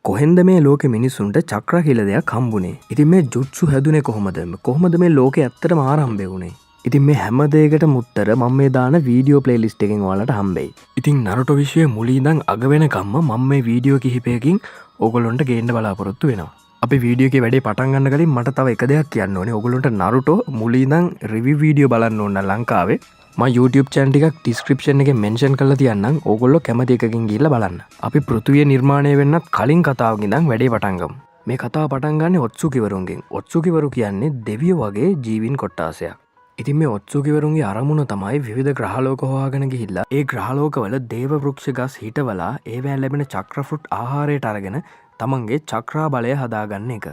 කොහෙන්ද මේ ලෝකෙ මිනිස්සුන්ට චක්‍ර කියලා දෙයක් හම්බුනේ. ඉතින් මේ ජුට්සු හැදුනේ කොහොමද මේ ලෝකෙ ඇත්තටම ආරම්භය වුනේ. ඉතින් මේ හැම දෙයකටම උත්තර මම මේ දාන වීඩියෝ ප්ලේලිස්ට් එකෙන් ඔයාලට හම්බෙයි. ඉතින් නරුටෝ විශ්වයේ මුලින් ඉඳන් අග වෙනකම්ම මම මේ වීඩියෝ කිහිපයකින් ඕගොල්ලොන්ට ගේන්න බලාපොරොත්තු වෙනවා. අපි වීඩියෝ එකේ වැඩේ පටන් ගන්න කලින් මට තව එක දෙයක් කියන්න ඕනේ. ඕගොල්ලොන්ට නරුටෝ මුලින් ඉඳන් රිවිව් වීඩියෝ බලන්න ඕන නම් ලංකාවේ මම YouTube channel ටිකක් description එකේ mention කරලා තියන්නම්. ඕගොල්ලෝ කැමති එකකින් ගිහලා බලන්න. අපි පෘථිවිය නිර්මාණය වෙන්නත් කලින් කතාවකින් ඉඳන් වැඩේ පටන් ගමු. මේ කතාව පටන් ගන්නේ ඔත්සුකිවරුන්ගෙන්. ඔත්සුකිවරු කියන්නේ දෙවියෝ වගේ ජීවීන් කොට්ටාසයක්. ඉතින් මේ ඔත්සුකිවරුන්ගේ අරමුණ තමයි විවිධ ග්‍රහලෝක හොයාගෙන ගිහිල්ලා ඒ ග්‍රහලෝකවල දේව වෘක්ෂ ගස් හිටවලා ඒවැන් ලැබෙන චක්‍ර ෆෘට් ආහාරයට අරගෙන තමන්ගේ චක්‍රා බලය හදාගන්න එක.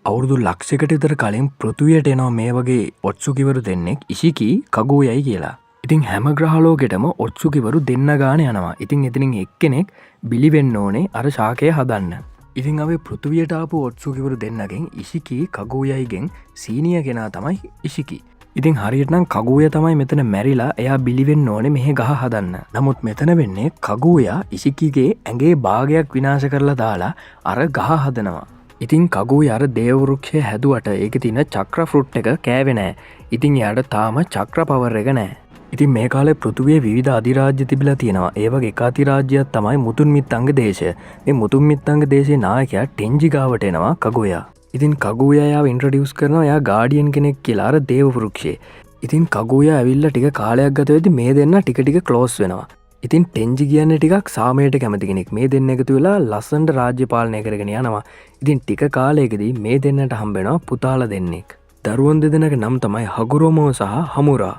අවුරුදු ලක්ෂයකට විතර කලින් පෘථිවියට එනවා මේ වගේ ඔත්සුකිවරු දෙන්නෙක් ඉෂිකි කගෝයයි කියලා. ඉතින් හැම ග්‍රහලෝකෙටම ඔත්සුකිවරු දෙන්න ගාන යනවා. ඉතින් එතනින් එක්කෙනෙක් බිලි වෙන්න ඕනේ අර ශාකය හදන්න. ඉතින් අපි පෘථිවියට ආපු ඔත්සුකිවරු දෙන්නගෙන් ඉෂිකි කගෝයයිගෙන් සීනිය කෙනා තමයි ඉෂිකි. ඉතින් හරියටනම් කගෝය තමයි මෙතන මැරිලා එයා බිලි වෙන්න ඕනේ මෙහෙ ගහ හදන්න. නමුත් මෙතන වෙන්නේ කගෝයා ඉෂිකිගේ ඇඟේ භාගයක් විනාශ කරලා දාලා අර ගහ හදනවා. ඉතින් කගෝය අර දේව වෘක්ෂය හැදුවට ඒකේ තියෙන චක්‍ර ෆෘට් එක කෑවේ නෑ. ඉතින් එයාට තාම චක්‍ර පවර් එක නෑ. ඉතින් මේ කාලේ පෘථිවියේ විවිධ අධිරාජ්‍ය තිබිලා තියෙනවා. ඒ වගේ එක අධිරාජ්‍යයක් තමයි මුතුන් මිත්තංග දේශය. මේ මුතුන් මිත්තංග දේශයේ නායකයා ටෙන්ජි ගාවට එනවා කගෝයා. ඉතින් කගෝයාව ඉන්ට්‍රොඩියුස් කරනවා එයා ගාඩියන් කෙනෙක් කියලා අර දේව වෘක්ෂයේ. ඉතින් කගෝයා ඇවිල්ලා ටික කාලයක් ගත වෙද්දි මේ දෙන්න ටික ක්ලෝස් වෙනවා. ඉතින් ටෙන්ජි කියන්නේ ටිකක් සාමයට කැමති කෙනෙක්. මේ දෙන්න එකතු වෙලා ලස්සනට රාජ්‍ය පාලනය කරගෙන යනවා. ඉතින් ටික කාලයකදී මේ දෙන්නට හම්බ වෙනවා පුතාලා දෙන්නෙක්. දරුවන් දෙදෙනාගේ නම් තමයි හගුරොමෝ සහ හමුරා.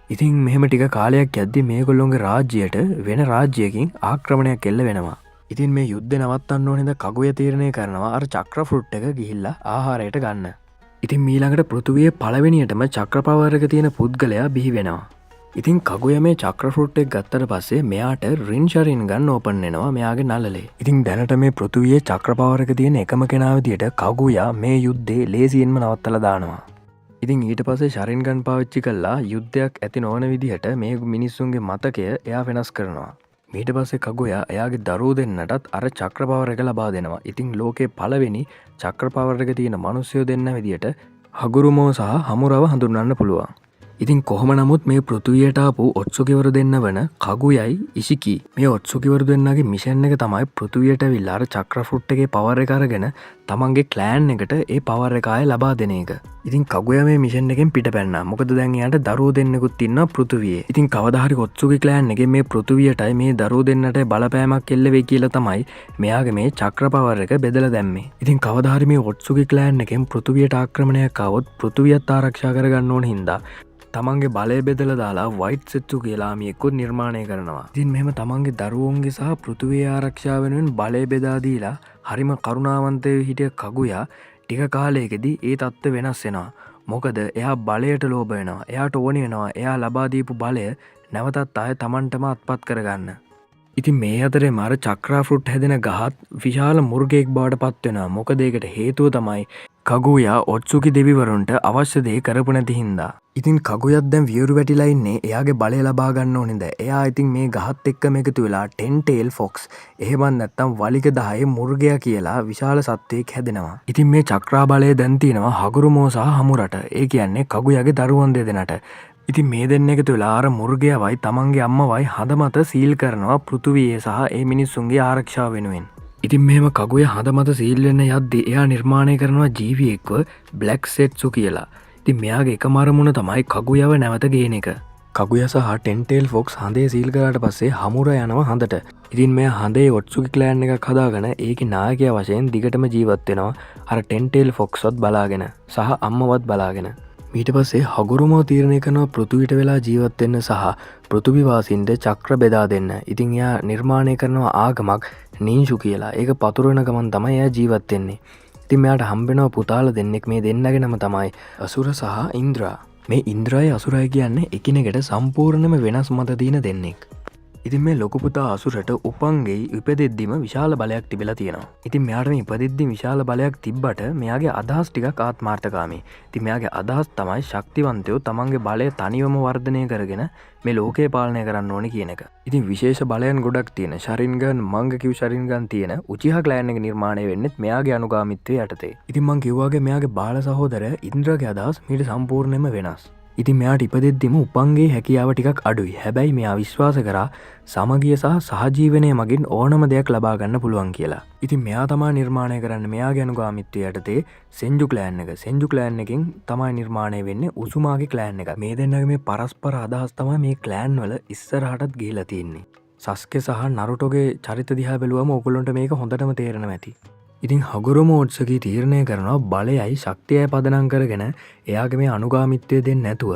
ඉතින් මෙහෙම ටික කාලයක් යද්දි මේගොල්ලොන්ගේ රාජ්‍යයට වෙන රාජ්‍යයකින් ආක්‍රමණයක් එල්ල වෙනවා. ඉතින් මේ යුද්ධ නවත්තන්න ඕනේද කගෝය තීරණය කරනවා අර චක්‍ර ෆෘට් එක ගිහිල්ලා ආහාරයට ගන්න. ඉතින් ඊළඟට පෘථිවියේ පළවෙනියටම චක්‍ර පවර් එක තියෙන පුද්ගලයා බිහි වෙනවා. ඉතින් කගෝය මේ චක්‍ර ෆෘට් එක ගත්තට පස්සේ මෙයාට රින් ෂරින් ගන් ඕපන් වෙනවා මෙයාගේ නළලේ. ඉතින් දැනට මේ පෘථිවියේ චක්‍ර පවර් එක තියෙන එකම කෙනා විදියට කගෝයා මේ යුද්ධේ ලේසියෙන්ම නවත්තලා දානවා. ඉතින් ඊට පස්සේ ෂරින් ගන් පාවිච්චි කළා යුද්ධයක් ඇති නොවන විදිහට මේ මිනිස්සුන්ගේ මතකය එයා වෙනස් කරනවා. ඊට පස්සේ කගෝයා එයාගේ දරුවෝ දෙන්නටත් අර චක්‍ර පවර් එක ලබා දෙනවා. ඉතින් ලෝකේ පළවෙනි චක්‍ර පවර් එක තියෙන මිනිස්සුયો දෙන්න විදියට හගුරුමෝ සහ හමුරව හඳුන්වන්න පුළුවන්. ඉතින් කොහොම නමුත් මේ පෘථිවියට ආපු ඔත්සුකිවරු දෙන්න වන කගෝයයි ඉෂිකි මේ ඔත්සුකිවරු දෙන්නගේ මිෂන් එක තමයි පෘථිවියට ඇවිල්ලා අර චක්‍ර ෆෘට් එකේ පවර් එක අරගෙන තමන්ගේ ක්ලෑන් එකට ඒ පවර් එක ආයේ ලබා දෙන එක. ඉතින් කගෝයා මේ මිෂන් එකෙන් පිටපැන්නා. මොකද දැන් එයාට දරුවෝ දෙන්නෙකුත් ඉන්නවා පෘථිවියේ. ඉතින් කවදා හරි ඔත්සුකි ක්ලෑන් එකේ මේ පෘථිවියටයි මේ දරුවෝ දෙන්නට බලපෑමක් එල්ල වෙයි කියලා තමයි මෙයාගේ මේ චක්‍ර පවර් එක බෙදලා දැම්මේ. ඉතින් කවදා හරි මේ ඔත්සුකි ක්ලෑන් එකෙන් පෘථිවියට ආක්‍රමණයක් ආවොත් පෘථිවියත් ආරක්ෂා කරගන්න ඕන හින්දා තමන්ගේ බලය බෙදලා දාලා වයිට් සෙට්සු කියලා මියෙකුත් නිර්මාණය කරනවා. ඉතින් මෙහෙම තමන්ගේ දරුවෝන්ගේ සහ පෘථිවිය ආරක්ෂාව වෙනුවෙන් බලය බෙදා දීලා හරිම කරුණාවන්තව හිටිය කගෝයා ටික කාලයකදී ඒ තත්ත්වය වෙනස් වෙනවා. මොකද එයා බලයට ලෝභ වෙනවා. එයාට ඕනේ වෙනවා එයා ලබා දීපු බලය නැවතත් ආය තමන්ටම අත්පත් කරගන්න. ඉතින් මේ අතරේ මාර චක්‍රා ෆෘට් හැදෙන ගහත් විශාල මුර්ගෙක් බවට පත් වෙනවා. මොකද ඒකට හේතුව තමයි කගෝයා ඔත්සුකි දෙවිවරුන්ට අවශ්‍ය දේ කරපු නැති හින්දා. ඉතින් කගෝයත් දැන් වියරු වැටිලා ඉන්නේ එයාගේ බලය ලබා ගන්න ඕනේද. එයා ඉතින් මේ ගහත් එක්කම එකතු වෙලා 10 tail fox එහෙම නැත්නම් වලිග 10 මුර්ගයා කියලා විශාල සත්වයෙක් හැදෙනවා. ඉතින් මේ චක්‍රා බලය දැන් තියෙනවා හගුරුමෝ සහ හමුරට. ඒ කියන්නේ කගෝයාගේ දරුවන් දෙදෙනාට. ඉතින් මේ දෙන්න එකතු වෙලා අර මුර්ගයාවයි තමන්ගේ අම්මවයි හදමත සීල් කරනවා පෘථිවියේ සහ ඒ මිනිස්සුන්ගේ ආරක්ෂාව වෙනුවෙන්. ඉතින් මෙහෙම කගෝය හදමත සීල් වෙන්න යද්දි එයා නිර්මාණය කරනවා ජීවියෙක්ව බ්ලැක් සෙට්සු කියලා. ඉතින් මෙයාගේ එකම අරමුණ තමයි කගෝයව නැවත ගේන එක. කගෝයා සහ 10 tail fox හඳේ සීල් කරාට පස්සේ හමුරා යනවා හඳට. ඉතින් මෙයා හඳේ ඔත්සුකි ක්ලෑන් එකක් හදාගෙන ඒකේ නායකයා වශයෙන් දිගටම ජීවත් වෙනවා. අර 10 tail foxවත් බලාගෙන සහ අම්මවත් බලාගෙන. ඊට පස්සේ හගුරුමෝ තීරණය කරනවා පෘථිවියට වෙලා ජීවත් වෙන්න සහ පෘථිවිවාසීන්ට චක්‍ර බෙදා දෙන්න. ඉතින් එයා නිර්මාණය කරනවා ආගමක් නින්ෂු කියලා. ඒක පතුරවන ගමන් තමයි එයා ජීවත් වෙන්නේ. ඉතින් මෙයාට හම්බෙනවා පුතාලා දෙන්නෙක්. මේ දෙන්නගේ නම තමයි අසුර සහ ඉන්ද්‍රා. මේ ඉන්ද්‍රායි අසුරයි කියන්නේ එකිනෙකට සම්පූර්ණයෙන්ම වෙනස් මත තියෙන දෙන්නෙක්. ඉතින් මේ ලොකු පුතා අසුරට උපන්ගේ ඉපදෙද්දිම විශාල බලයක් තිබිලා තියෙනවා. ඉතින් මෙයාට මේ ඉපදෙද්දි විශාල බලයක් තිබ්බට මෙයාගේ අදහස් ටිකක් ආත්මාර්ථකාමී. ඉතින් මෙයාගේ අදහස් තමයි ශක්තිවන්තයෝ තමන්ගේ බලය තනිවම වර්ධනය කරගෙන මේ ලෝකේ පාලනය කරන්න ඕනේ කියන එක. ඉතින් විශේෂ බලයන් ගොඩක් තියෙන ශරින්ගන් මංගකිව් ශරින්ගන් තියෙන උචිහා ක්ලෑන් එක නිර්මාණය වෙන්නෙත් මෙයාගේ අනුගාමිත්වයේ යටතේ. ඉතින් මං කිව්වාගේ මෙයාගේ බාල සහෝදරයා ඉන්ද්‍රගේ අදහස් මීට සම්පූර්ණයෙන්ම වෙනස්. ඉතින් මෙයාට ඉපදෙද්දිම උපන්ගේ හැකියාව ටිකක් අඩුයි. හැබැයි මෙයා විශ්වාස කරා සමගිය සහ සහජීවනය මගින් ඕනම දෙයක් ලබා ගන්න පුළුවන් කියලා. ඉතින් මෙයා තමා නිර්මාණය කරන්න මෙයාගේ අනුගාමිත්වයේ යටතේ සෙන්ජු ක්ලෑන් එක. සෙන්ජු ක්ලෑන් එකෙන් තමයි නිර්මාණය වෙන්නේ උසුමාගේ ක්ලෑන් එක. මේ දෙන්නගේ මේ පරස්පර අදහස් තමයි මේ ක්ලෑන් වල ඉස්සරහටත් ගිහිලා තියෙන්නේ. සස්කේ සහ නරුටෝගේ චරිත දිහා බැලුවම ඕගොල්ලන්ට මේක හොඳටම තේරෙනවා ඇති. ඉතින් හගුරුම ඔට්සුකි තීරණය කරනවා බලයයි ශක්තියයි පදනම් කරගෙන එයාගේ මේ අනුගාමිත්වය දෙන්නේ නැතුව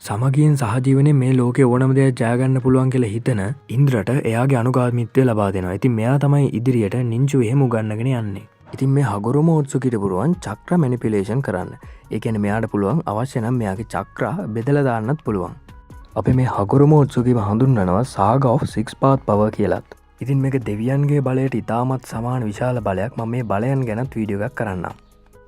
සමගියෙන් සහජීවනයේ මේ ලෝකේ ඕනම දෙයක් ජය ගන්න පුළුවන් කියලා හිතන ඉන්ද්‍රට එයාගේ අනුගාමිත්වය ලබා දෙනවා. ඉතින් මෙයා තමයි ඉදිරියට නින්ජු එහෙම උගන්නගෙන යන්නේ. ඉතින් මේ හගුරුම ඔට්සුකිට පුළුවන් චක්‍ර මැනිපියුලේෂන් කරන්න. ඒ කියන්නේ මෙයාට පුළුවන් අවශ්‍ය නම් මෙයාගේ චක්‍ර බෙදලා දාන්නත් පුළුවන්. අපි මේ හගුරුම ඔට්සුකිව හඳුන්වනවා සාගා ඔෆ් 6 පාත් පවර් කියලාත්. ඉතින් මේක දෙවියන්ගේ බලයට ඉතාමත් සමාන විශාල බලයක්. මම මේ බලයන් ගැනත් වීඩියෝ එකක් කරන්නම්.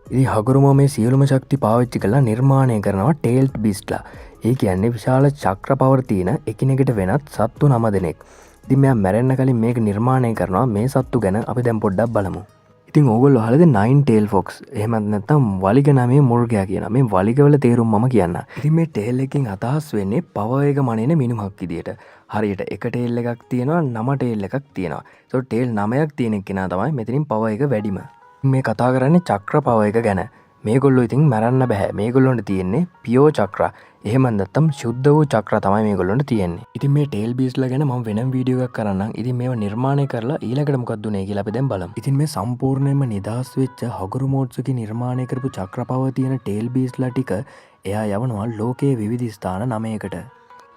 ඉතින් හගුරුමෝ මේ සියලුම ශක්ති පාවිච්චි කරලා නිර්මාණය කරනවා ටේල්ට් බීස්ට්ලා. ඒ කියන්නේ විශාල චක්‍ර පවර් තියෙන එකිනෙකට වෙනත් සත්තු 9 දෙනෙක්. ඉතින් මෙයා මැරෙන්න කලින් මේක නිර්මාණය කරනවා. මේ සත්තු ගැන අපි දැන් පොඩ්ඩක් බලමු. ඉතින් ඕගොල්ලෝ අහලාද 9 tail fox එහෙමත් නැත්නම් වලිග නමේ මුර්ගයා කියන මේ වලිගවල තේරුම මම කියන්න. ඉතින් මේ ටේල් එකකින් අදහස් වෙන්නේ පවර් එක මනින මිනිමක් විදියට. හරියට එක ටේල් එකක් තියෙනවා 9 ටේල් එකක් තියෙනවා. ඒතකොට ටේල් 9ක් තියෙන කෙනා තමයි මෙතනින් පවර් එක වැඩිම. මේ කතා කරන්නේ චක්‍ර පවර් එක ගැන. මේගොල්ලෝ ඉතින් මරන්න බෑ. මේගොල්ලොන්ට තියෙන්නේ පියෝ චක්‍ර. එහෙම නැත්නම් ශුද්ධ වූ චක්‍ර තමයි මේගොල්ලොන්ට තියෙන්නේ. ඉතින් මේ ටේල් බීස්ලා ගැන මම වෙනම වීඩියෝ එකක් කරන්නම්. ඉතින් මේව නිර්මාණය කරලා ඊළඟට මොකක්ද උනේ කියලා අපි දැන් බලමු. ඉතින් මේ සම්පූර්ණයෙන්ම නිදාස් වෙච්ච හගුරු මෝට්සුකි නිර්මාණය කරපු චක්‍ර පවර් තියෙන ටේල් බීස්ලා ටික එයා යවනවා ලෝකයේ විවිධ ස්ථාන 9කට.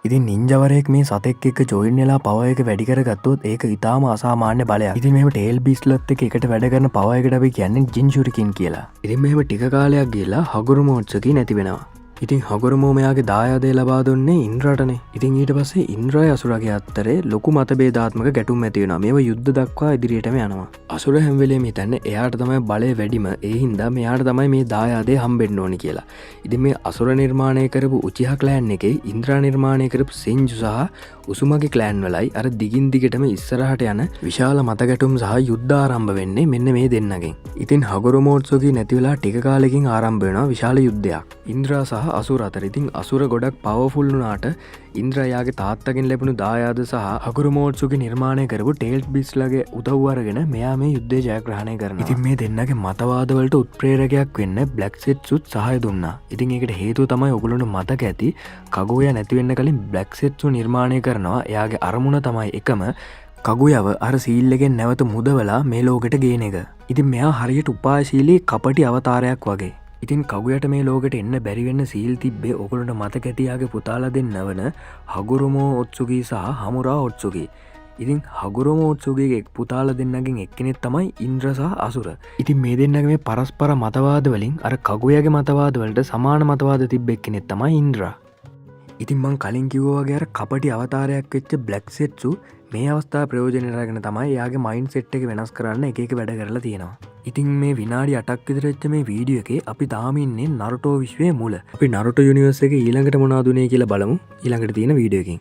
ඉතින් නින්ජවරයෙක් මේ සතෙක් එක්ක ජොයින් වෙලා පවර් එක වැඩි කරගත්තොත් ඒක ඉතාම අසාමාන්‍ය බලයක්. ඉතින් මෙහෙම ටේල් බීස්ලත් එක්ක එකට වැඩ කරන පවර් එකට අපි කියන්නේ ජින්ෂුරිකින් කියලා. ඉතින් මෙහෙම ටික කාලයක් ගිහලා හගුරු මෝට්සුකි නැති වෙනවා. ඉතින් හගුරුමෝ මෙයාගේ දායාදේ ලබා දුන්නේ ඉන්ද්‍රටනේ. ඉතින් ඊට පස්සේ ඉන්ද්‍රය අසුරගේ අතරේ ලොකු මතභේදාත්මක ගැටුම් ඇති වෙනවා. මේව යුද්ධ දක්වා ඉදිරියටම යනවා. අසුර හැම වෙලේම හිතන්නේ එයාට තමයි බලය වැඩිම. ඒ හින්දා මෙයාට තමයි මේ දායාදේ හම්බෙන්න ඕනි කියලා. ඉතින් මේ අසුර නිර්මාණය කරපු උචිහා ක්ලෑන් එකේ ඉන්ද්‍රා නිර්මාණය කරපු සෙන්ජු සහ උසුමගේ ක්ලෑන් වලයි අර දිගින් දිගටම ඉස්සරහට යන විශාල මතගැටුම් සහ යුද්ධ ආරම්භ වෙන්නේ මෙන්න මේ දෙන්නගෙන්. ඉතින් හගුරු මෝට්සුකි නැති වෙලා ටික කාලෙකින් ආරම්භ වෙනවා විශාල යුද්ධයක්. ඉන්ද්‍රා සහ අසුර අතර. ඉතින් අසුර ගොඩක් පවර්ෆුල් වුණාට ඉන්ද්‍රයාගේ තාත්තගෙන් ලැබුණු දායාද සහ හගුරු මෝට්සුකි නිර්මාණය කරපු ටේල්ට් බීස්ලාගේ උදව් අරගෙන මෙයා මේ යුද්ධය ජයග්‍රහණය කරනවා. ඉතින් මේ දෙන්නගේ මතවාද වලට උත්ප්‍රේරකයක් වෙන්න බ්ලැක් සෙට්සුත් සහාය දුන්නා. ඉතින් ඒකට හේතුව තමයි ඔයගොල්ලන්ට මතක ඇති කගෝයා නැති වෙන්න කලින් බ්ලැක් සෙට්සු නිර්මාණය කරනවා. එයාගේ අරමුණ තමයි එකම කගුයව අර සීල් එකෙන් නැවත මුදවලා මේ ලෝකෙට ගේන එක. ඉතින් මෙයා හරියට උපායශීලී කපටි අවතාරයක් වගේ. ඉතින් කගුයට මේ ලෝකෙට එන්න බැරිවෙන්න සීල් තිබ්බේ ඔගොලට මතක ඇතියාගේ පුතාලා දෙන්නවන හගුරුමෝ ඔට්සුකි සහ හමුරා ඔට්සුකි. ඉතින් හගුරුමෝ ඔට්සුකිගේ පුතාලා දෙන්නගෙන් එක්කෙනෙක් තමයි ඉන්ද්‍ර සහ අසුර. ඉතින් මේ දෙන්නගේ මේ පරස්පර මතවාද වලින් අර කගුයාගේ මතවාද වලට සමාන මතවාද තිබ්බ එක්කෙනෙක් තමයි ඉන්ද්‍රා. ඉතින් මං කලින් කිව්වා වගේ අර කපටි අවතාරයක් වෙච්ච බ්ලැක් සෙට්සු මේ අවස්ථාව ප්‍රයෝජනෙට අරගෙන තමයි එයාගේ මයින්ඩ් සෙට් එක වෙනස් කරන්න එක එක වැඩ කරලා තියෙනවා. ඉතින් මේ විනාඩි 8ක් විතර වෙච්ච මේ වීඩියෝ එකේ අපි තාම ඉන්නේ නරුටෝ විශ්වයේ මුල. අපි නරුටෝ යුනිවර්ස් එකේ ඊළඟට මොනවද උනේ කියලා බලමු ඊළඟට තියෙන වීඩියෝ එකකින්.